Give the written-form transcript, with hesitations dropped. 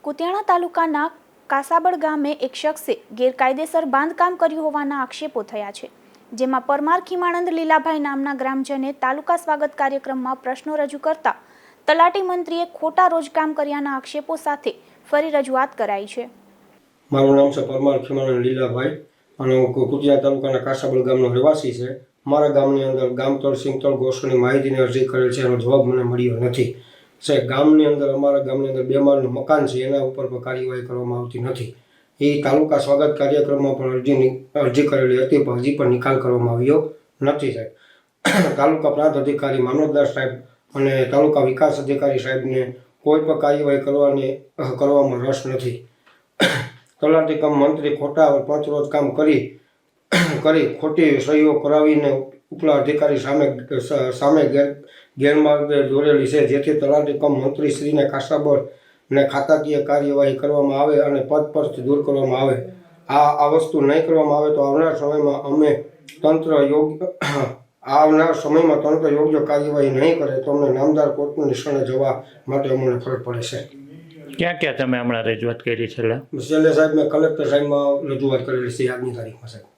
કુતિયાણા તાલુકાના કાસાબડ ગામે એક શખ્સે ગેરકાયદેસર બાંધકામ કર્યું હોવાના આક્ષેપો થયા છે, જેમાં પરમાર ખીમાનંદ લીલાભાઈ નામના ગ્રામજને તાલુકા સ્વાગત કાર્યક્રમમાં પ્રશ્નો રજૂ કરતા તલાટી મંત્રીએ ખોટા રોજકામ કર્યાના આક્ષેપો સાથે ફરી રજૂઆત કરાઈ છે। મારું નામ છે પરમાર ખીમાનંદ લીલાભાઈ અને હું કુતિયાણા તાલુકાના કાસાબડ ગામનો રહેવાસી છે। મારા ગામની અંદર ગામતળ સિંગતળ ગોસોની માહિતીની અરજી કરેલ છે, એનો જવાબ મને મળ્યો નથી। ગામની અંદર અમારા ગામની અંદર 2 માળનું મકાન છે, એના ઉપર પણ કાર્યવાહી કરવામાં આવતી નથી। એ તાલુકા સ્વાગત કાર્યક્રમમાં પણ અરજી કરેલી હતી, પણ હજી પણ નિકાલ કરવામાં આવ્યો નથી સાહેબ। તાલુકા પ્રાંત અધિકારી મામલતદાર સાહેબ અને તાલુકા વિકાસ અધિકારી સાહેબને કોઈ પણ કાર્યવાહી કરવામાં રસ નથી। તલાટી કમ મંત્રી ખોટા પંચરોજ કામ કરી ખોટી સહીઓ કરાવીને ઉપલા અધિકારી સામે ગેરમાર્ગે દોરેલી છે, જેથી તલાટી કમ મંત્રીશ્રીને કાસાબડને ખાતાકીય કાર્યવાહી કરવામાં આવે અને પદ પરથી દૂર કરવામાં આવે। આ વસ્તુ નહીં કરવામાં આવે તો આવનાર સમયમાં તંત્ર યોગ્ય કાર્યવાહી નહીં કરે તો અમને નામદાર કોર્ટની નિશાને જવા માટે અમને ફરજ પડે છે। ક્યાં તમે હમણાં રજૂઆત કરી છે? છેલ્લે સાહેબ મેં કલેક્ટર સાહેબમાં રજૂઆત કરેલી છે આજની તારીખમાં સાહેબ।